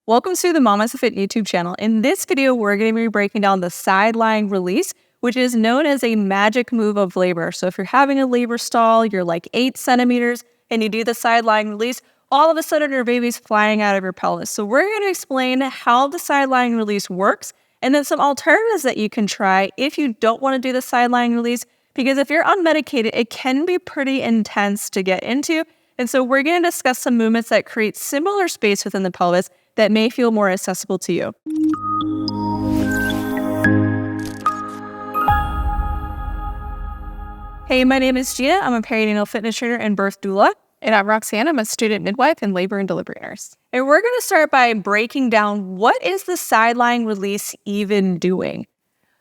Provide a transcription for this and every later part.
Welcome to the Mamas That Fit YouTube channel. In this video, we're going to be breaking down the side lying release, which is known as a magic move of labor. So if you're having a labor stall, you're like 8 centimeters, and you do the side lying release, all of a sudden your baby's flying out of your pelvis. So we're going to explain how the side lying release works, and then some alternatives that you can try if you don't want to do the side lying release, because if you're unmedicated, it can be pretty intense to get into. And so we're going to discuss some movements that create similar space within the pelvis that may feel more accessible to you. Hey, my name is Gina. I'm a perinatal fitness trainer and birth doula. And I'm Roxanne. I'm a student midwife and labor and delivery nurse. And we're going to start by breaking down what is the side lying release even doing.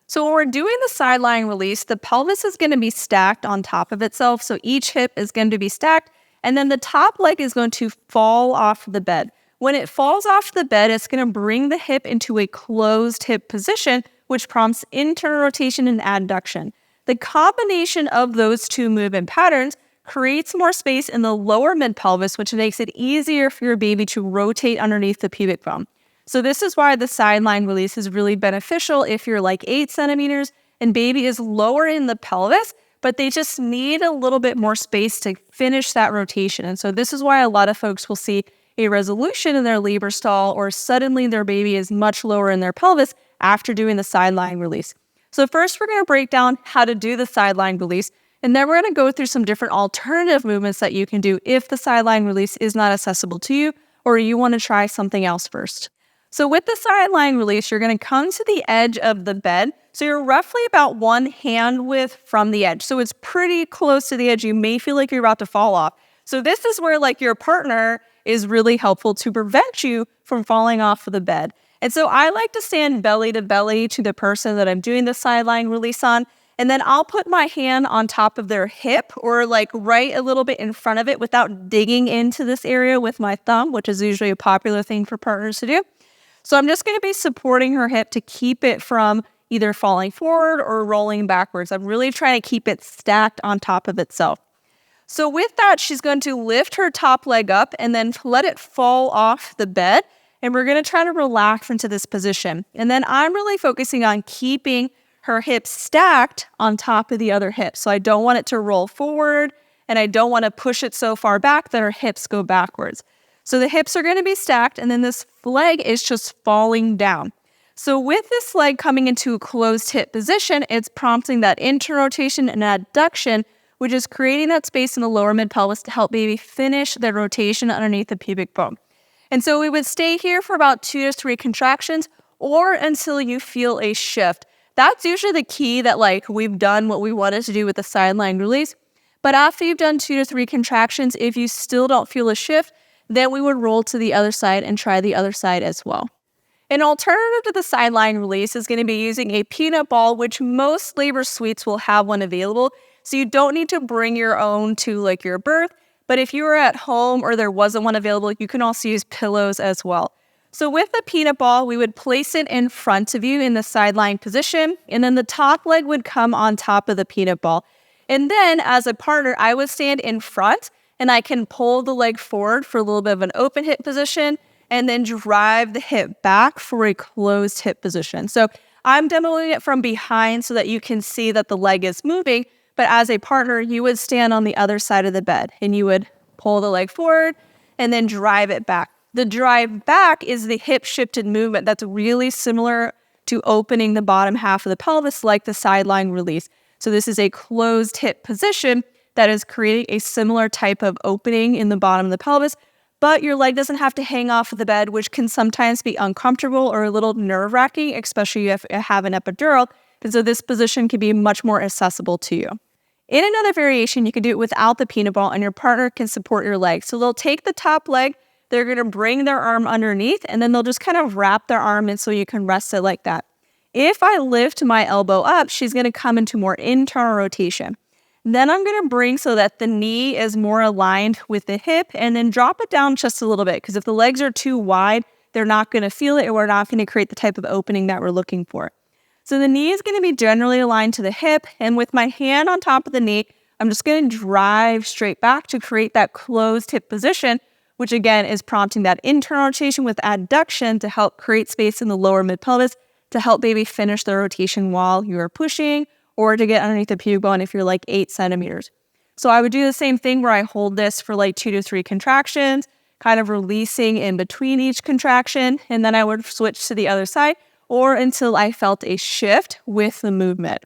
So when we're doing the side lying release, the pelvis is going to be stacked on top of itself. So each hip is going to be stacked, and then the top leg is going to fall off the bed. When it falls off the bed, it's going to bring the hip into a closed hip position, which prompts internal rotation and adduction. The combination of those two movement patterns creates more space in the lower mid-pelvis, which makes it easier for your baby to rotate underneath the pubic bone. So this is why the side lying release is really beneficial if you're like 8 centimeters and baby is lower in the pelvis, but they just need a little bit more space to finish that rotation. And so this is why a lot of folks will see a resolution in their labor stall, or suddenly their baby is much lower in their pelvis after doing the side lying release. So first, we're going to break down how to do the side lying release, and then we're going to go through some different alternative movements that you can do if the side lying release is not accessible to you, or you want to try something else first. So with the side lying release, you're going to come to the edge of the bed. So you're roughly about 1 hand width from the edge. So it's pretty close to the edge. You may feel like you're about to fall off. So this is where like your partner is really helpful to prevent you from falling off of the bed. And so I like to stand belly to belly to the person that I'm doing the side lying release on. And then I'll put my hand on top of their hip, or like right a little bit in front of it without digging into this area with my thumb, which is usually a popular thing for partners to do. So I'm just going to be supporting her hip to keep it from either falling forward or rolling backwards. I'm really trying to keep it stacked on top of itself. So with that, she's going to lift her top leg up and then let it fall off the bed. And we're going to try to relax into this position. And then I'm really focusing on keeping her hips stacked on top of the other hip. So I don't want it to roll forward, and I don't want to push it so far back that her hips go backwards. So the hips are going to be stacked, and then this leg is just falling down. So with this leg coming into a closed hip position, it's prompting that internal rotation and adduction, which is creating that space in the lower mid-pelvis to help baby finish their rotation underneath the pubic bone. And so we would stay here for about 2 to 3 contractions, or until you feel a shift. That's usually the key, that like we've done what we wanted to do with the side lying release. But after you've done 2 to 3 contractions, if you still don't feel a shift, then we would roll to the other side and try the other side as well. An alternative to the side lying release is going to be using a peanut ball, which most labor suites will have one available. So you don't need to bring your own to like your birth, but if you were at home or there wasn't one available, you can also use pillows as well. So with the peanut ball, we would place it in front of you in the side lying position, and then the top leg would come on top of the peanut ball. And then as a partner, I would stand in front, and I can pull the leg forward for a little bit of an open hip position, and then drive the hip back for a closed hip position. So I'm demoing it from behind so that you can see that the leg is moving. But as a partner, you would stand on the other side of the bed, and you would pull the leg forward and then drive it back. The drive back is the hip shifted movement that's really similar to opening the bottom half of the pelvis, like the side lying release. So this is a closed hip position that is creating a similar type of opening in the bottom of the pelvis, but your leg doesn't have to hang off of the bed, which can sometimes be uncomfortable or a little nerve-wracking, especially if you have an epidural. And so this position can be much more accessible to you. In another variation, you can do it without the peanut ball, and your partner can support your leg. So they'll take the top leg, they're going to bring their arm underneath, and then they'll just kind of wrap their arm in so you can rest it like that. If I lift my elbow up, she's going to come into more internal rotation. Then I'm going to bring so that the knee is more aligned with the hip, and then drop it down just a little bit, because if the legs are too wide, they're not going to feel it, and we're not going to create the type of opening that we're looking for. So the knee is going to be generally aligned to the hip, and with my hand on top of the knee, I'm just going to drive straight back to create that closed hip position, which again is prompting that internal rotation with adduction to help create space in the lower mid-pelvis to help baby finish the rotation while you are pushing, or to get underneath the pubic bone if you're like 8 centimeters. So I would do the same thing where I hold this for like 2 to 3 contractions, kind of releasing in between each contraction, and then I would switch to the other side or until I felt a shift with the movement.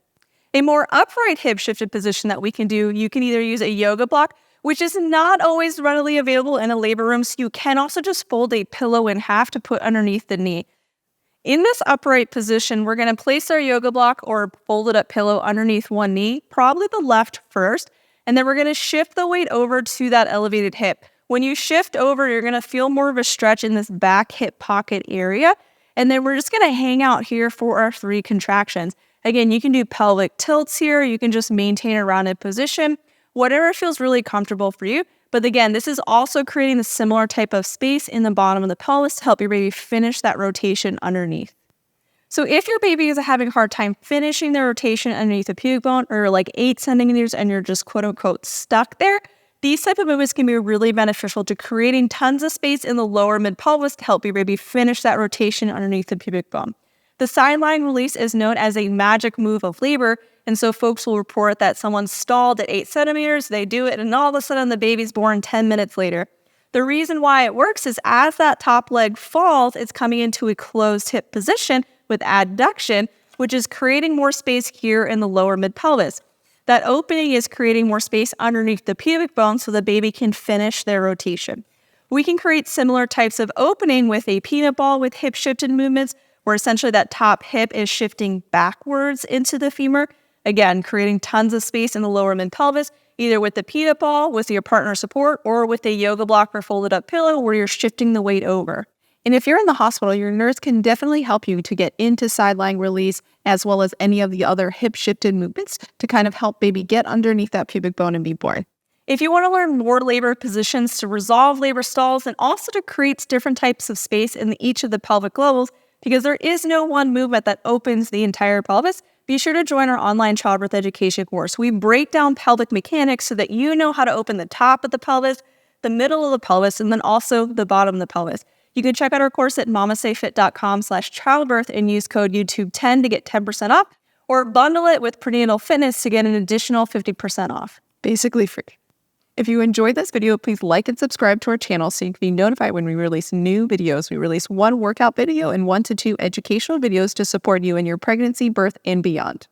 A more upright hip shifted position that we can do, you can either use a yoga block, which is not always readily available in a labor room, so you can also just fold a pillow in half to put underneath the knee. In this upright position, we're going to place our yoga block or folded up pillow underneath one knee, probably the left first, and then we're going to shift the weight over to that elevated hip. When you shift over, you're going to feel more of a stretch in this back hip pocket area, and then we're just going to hang out here for our 3 contractions. Again, you can do pelvic tilts here, you can just maintain a rounded position, whatever feels really comfortable for you. But again, this is also creating a similar type of space in the bottom of the pelvis to help your baby finish that rotation underneath. So if your baby is having a hard time finishing the rotation underneath the pubic bone, or like 8 centimeters and you're just quote unquote stuck there, these type of movements can be really beneficial to creating tons of space in the lower mid-pelvis to help your baby finish that rotation underneath the pubic bone. The sideline release is known as a magic move of labor, and so folks will report that someone stalled at 8 centimeters, they do it, and all of a sudden the baby's born 10 minutes later. The reason why it works is as that top leg falls, it's coming into a closed hip position with adduction, which is creating more space here in the lower mid-pelvis. That opening is creating more space underneath the pubic bone so the baby can finish their rotation. We can create similar types of opening with a peanut ball with hip shifted movements, where essentially that top hip is shifting backwards into the femur, again, creating tons of space in the lower mid-pelvis, either with the peanut ball, with your partner support, or with a yoga block or folded up pillow where you're shifting the weight over. And if you're in the hospital, your nurse can definitely help you to get into sideline release as well as any of the other hip shifted movements to kind of help baby get underneath that pubic bone and be born. If you want to learn more labor positions to resolve labor stalls and also to create different types of space in each of the pelvic levels, because there is no one movement that opens the entire pelvis, be sure to join our online childbirth education course. We break down pelvic mechanics so that you know how to open the top of the pelvis, the middle of the pelvis, and then also the bottom of the pelvis. You can check out our course at mamasayfit.com/childbirth and use code YouTube10 to get 10% off, or bundle it with prenatal fitness to get an additional 50% off. Basically free. If you enjoyed this video, please like and subscribe to our channel so you can be notified when we release new videos. We release 1 workout video and 1 to 2 educational videos to support you in your pregnancy, birth, and beyond.